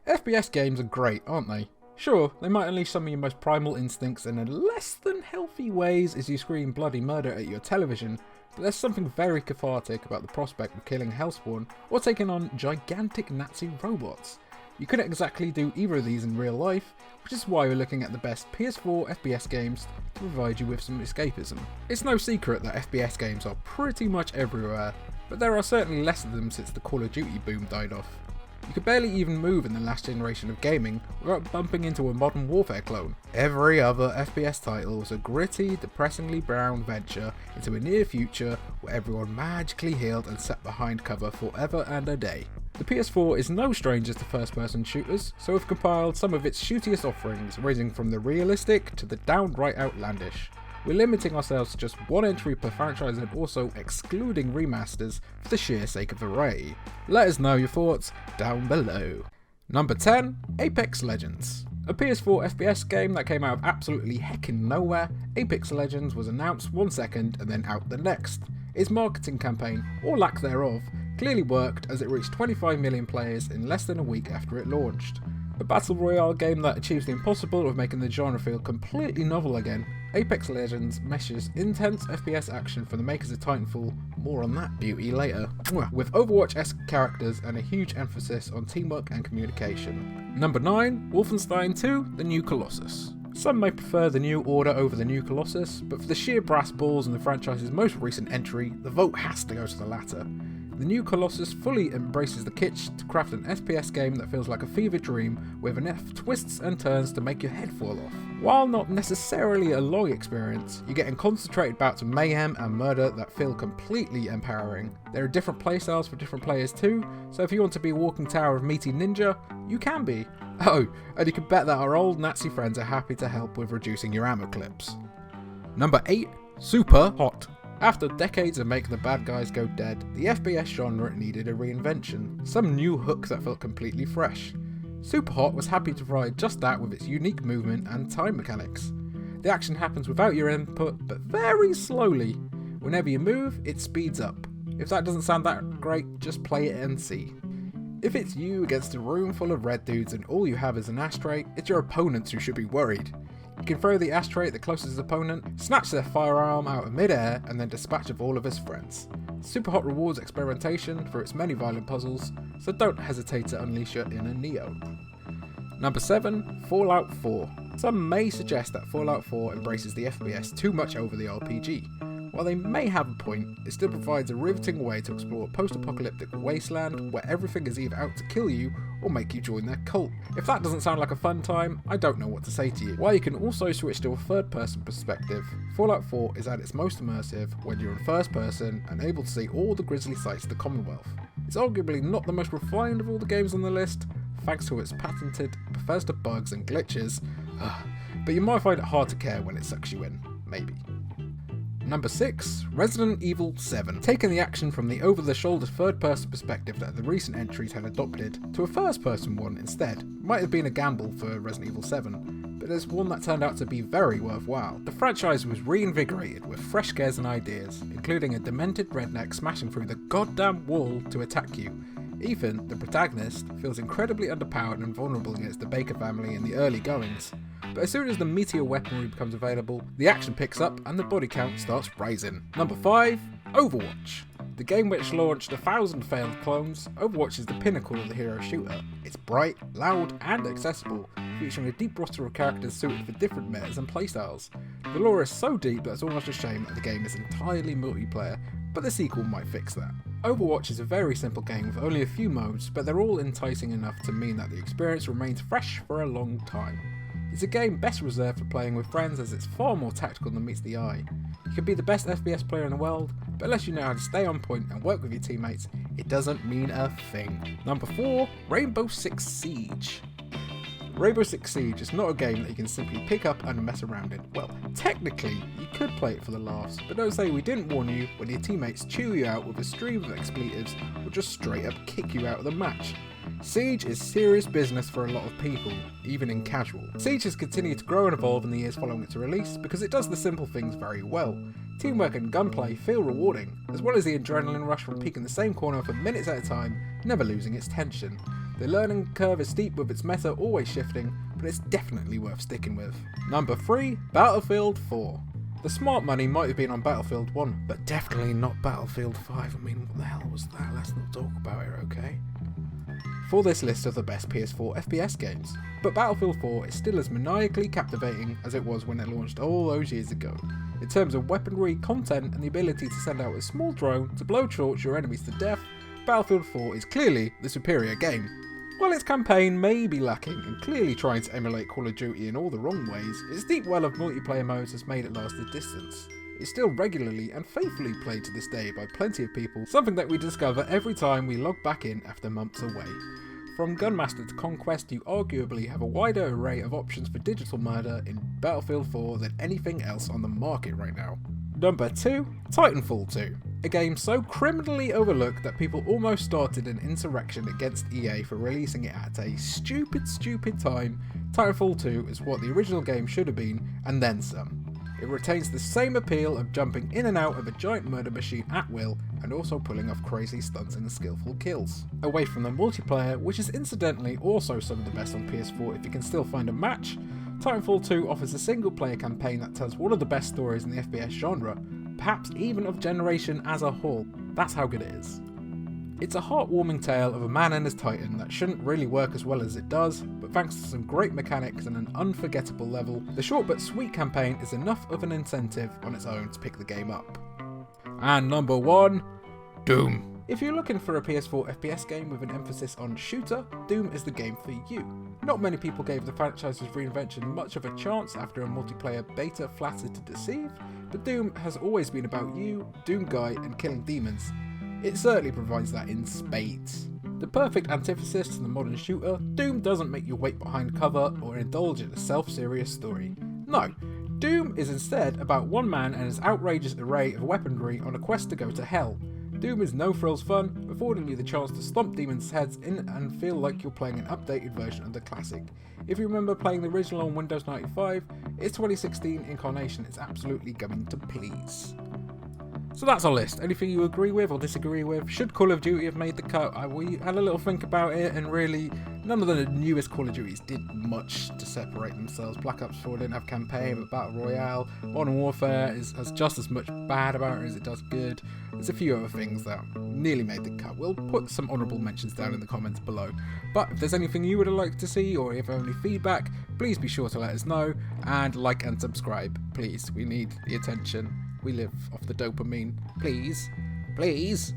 FPS games are great, aren't they? Sure, they might unleash some of your most primal instincts in a less than healthy ways as you scream bloody murder at your television, but there's something very cathartic about the prospect of killing hellspawn or taking on gigantic Nazi robots. You couldn't exactly do either of these in real life, which is why we're looking at the best PS4 FPS games to provide you with some escapism. It's no secret that FPS games are pretty much everywhere, but there are certainly less of them since the Call of Duty boom died off. You could barely even move in the last generation of gaming without bumping into a Modern Warfare clone. Every other FPS title was a gritty, depressingly brown venture into a near future where everyone magically healed and sat behind cover forever and a day. The PS4 is no stranger to first-person shooters, so we've compiled some of its shootiest offerings, ranging from the realistic to the downright outlandish. We're limiting ourselves to just one entry per franchise and also excluding remasters for the sheer sake of variety. Let us know your thoughts down below. Number 10, Apex Legends. A PS4 FPS game that came out of absolutely heckin' nowhere, Apex Legends was announced one second and then out the next. Its marketing campaign, or lack thereof, clearly worked as it reached 25 million players in less than a week after it launched. A battle royale game that achieves the impossible of making the genre feel completely novel again, Apex Legends meshes intense FPS action from the makers of Titanfall, more on that beauty later, with Overwatch-esque characters and a huge emphasis on teamwork and communication. Number 9, Wolfenstein 2, The New Colossus. Some may prefer the New Order over the New Colossus, but for the sheer brass balls in the franchise's most recent entry, the vote has to go to the latter. The New Colossus fully embraces the kitsch to craft an FPS game that feels like a fever dream with enough twists and turns to make your head fall off. While not necessarily a long experience, you're getting concentrated bouts of mayhem and murder that feel completely empowering. There are different playstyles for different players too, so if you want to be a walking tower of meaty ninja, you can be. Oh, and you can bet that our old Nazi friends are happy to help with reducing your ammo clips. Number 8, SUPERHOT. After decades of making the bad guys go dead, the FPS genre needed a reinvention, some new hook that felt completely fresh. SUPERHOT was happy to provide just that with its unique movement and time mechanics. The action happens without your input, but very slowly. Whenever you move, it speeds up. If that doesn't sound that great, just play it and see. If it's you against a room full of red dudes and all you have is an ashtray, it's your opponents who should be worried. You can throw the ashtray at the closest opponent, snatch their firearm out of mid-air, and then dispatch of all of his friends. SUPERHOT rewards experimentation for its many violent puzzles, so don't hesitate to unleash your inner Neo. Number 7, Fallout 4. Some may suggest that Fallout 4 embraces the FPS too much over the RPG. While they may have a point, it still provides a riveting way to explore a post-apocalyptic wasteland where everything is either out to kill you or make you join their cult. If that doesn't sound like a fun time, I don't know what to say to you. While you can also switch to a third-person perspective, Fallout 4 is at its most immersive when you're in first person and able to see all the grisly sights of the Commonwealth. It's arguably not the most refined of all the games on the list, thanks to its patented Bethesda bugs and glitches, but you might find it hard to care when it sucks you in, maybe. Number 6, Resident Evil 7. Taking the action from the over-the-shoulder third-person perspective that the recent entries had adopted to a first-person one instead might have been a gamble for Resident Evil 7, but it's one that turned out to be very worthwhile. The franchise was reinvigorated with fresh scares and ideas, including a demented redneck smashing through the goddamn wall to attack you. Ethan, the protagonist, feels incredibly underpowered and vulnerable against the Baker family in the early goings. But as soon as the meteor weaponry becomes available, the action picks up and the body count starts rising. Number 5, Overwatch. The game which launched 1,000 failed clones, Overwatch is the pinnacle of the hero shooter. It's bright, loud and accessible, featuring a deep roster of characters suited for different metas and playstyles. The lore is so deep that it's almost a shame that the game is entirely multiplayer, but the sequel might fix that. Overwatch is a very simple game with only a few modes, but they're all enticing enough to mean that the experience remains fresh for a long time. It's a game best reserved for playing with friends as it's far more tactical than meets the eye. You can be the best FPS player in the world, but unless you know how to stay on point and work with your teammates, it doesn't mean a thing. Number 4, Rainbow Six Siege. Rainbow Six Siege is not a game that you can simply pick up and mess around in. Well, technically, you could play it for the laughs, but don't say we didn't warn you when your teammates chew you out with a stream of expletives or just straight up kick you out of the match. Siege is serious business for a lot of people, even in casual. Siege has continued to grow and evolve in the years following its release because it does the simple things very well. Teamwork and gunplay feel rewarding, as well as the adrenaline rush from peeking the same corner for minutes at a time, never losing its tension. The learning curve is steep with its meta always shifting, but it's definitely worth sticking with. Number 3, Battlefield 4. The smart money might have been on Battlefield 1, but definitely not Battlefield 5. I mean, what the hell was that? Let's not talk about it, okay? For this list of the best PS4 FPS games, but Battlefield 4 is still as maniacally captivating as it was when it launched all those years ago. In terms of weaponry, content, and the ability to send out a small drone to blow torch your enemies to death, Battlefield 4 is clearly the superior game. While its campaign may be lacking and clearly trying to emulate Call of Duty in all the wrong ways, its deep well of multiplayer modes has made it last the distance. It's still regularly and faithfully played to this day by plenty of people, something that we discover every time we log back in after months away. From Gunmaster to Conquest, you arguably have a wider array of options for digital murder in Battlefield 4 than anything else on the market right now. Number 2, Titanfall 2. A game so criminally overlooked that people almost started an insurrection against EA for releasing it at a stupid time. Titanfall 2 is what the original game should have been, and then some. It retains the same appeal of jumping in and out of a giant murder machine at will, and also pulling off crazy stunts and skillful kills. Away from the multiplayer, which is incidentally also some of the best on PS4 if you can still find a match, Titanfall 2 offers a single player campaign that tells one of the best stories in the FPS genre, perhaps even of generation as a whole. That's how good it is. It's a heartwarming tale of a man and his Titan that shouldn't really work as well as it does, but thanks to some great mechanics and an unforgettable level, the short but sweet campaign is enough of an incentive on its own to pick the game up. And number 1, Doom. If you're looking for a PS4 FPS game with an emphasis on shooter, Doom is the game for you. Not many people gave the franchise's reinvention much of a chance after a multiplayer beta flattered to deceive, but Doom has always been about you, Doom Guy, and killing demons. It certainly provides that in spades. The perfect antithesis to the modern shooter, Doom doesn't make you wait behind cover or indulge in a self-serious story. No, Doom is instead about one man and his outrageous array of weaponry on a quest to go to hell. Doom is no frills fun, affording you the chance to stomp demons' heads in and feel like you're playing an updated version of the classic. If you remember playing the original on Windows 95, its 2016 incarnation is absolutely going to please. So that's our list. Anything you agree with or disagree with? Should Call of Duty have made the cut? We had a little think about it, and really, none of the newest Call of Duties did much to separate themselves. Black Ops 4 didn't have campaign, but Battle Royale. Modern Warfare has just as much bad about it as it does good. There's a few other things that nearly made the cut. We'll put some honourable mentions down in the comments below. But if there's anything you would like to see, or if you have any feedback, please be sure to let us know, and like and subscribe, please. We need the attention. We live off the dopamine. Please. Please.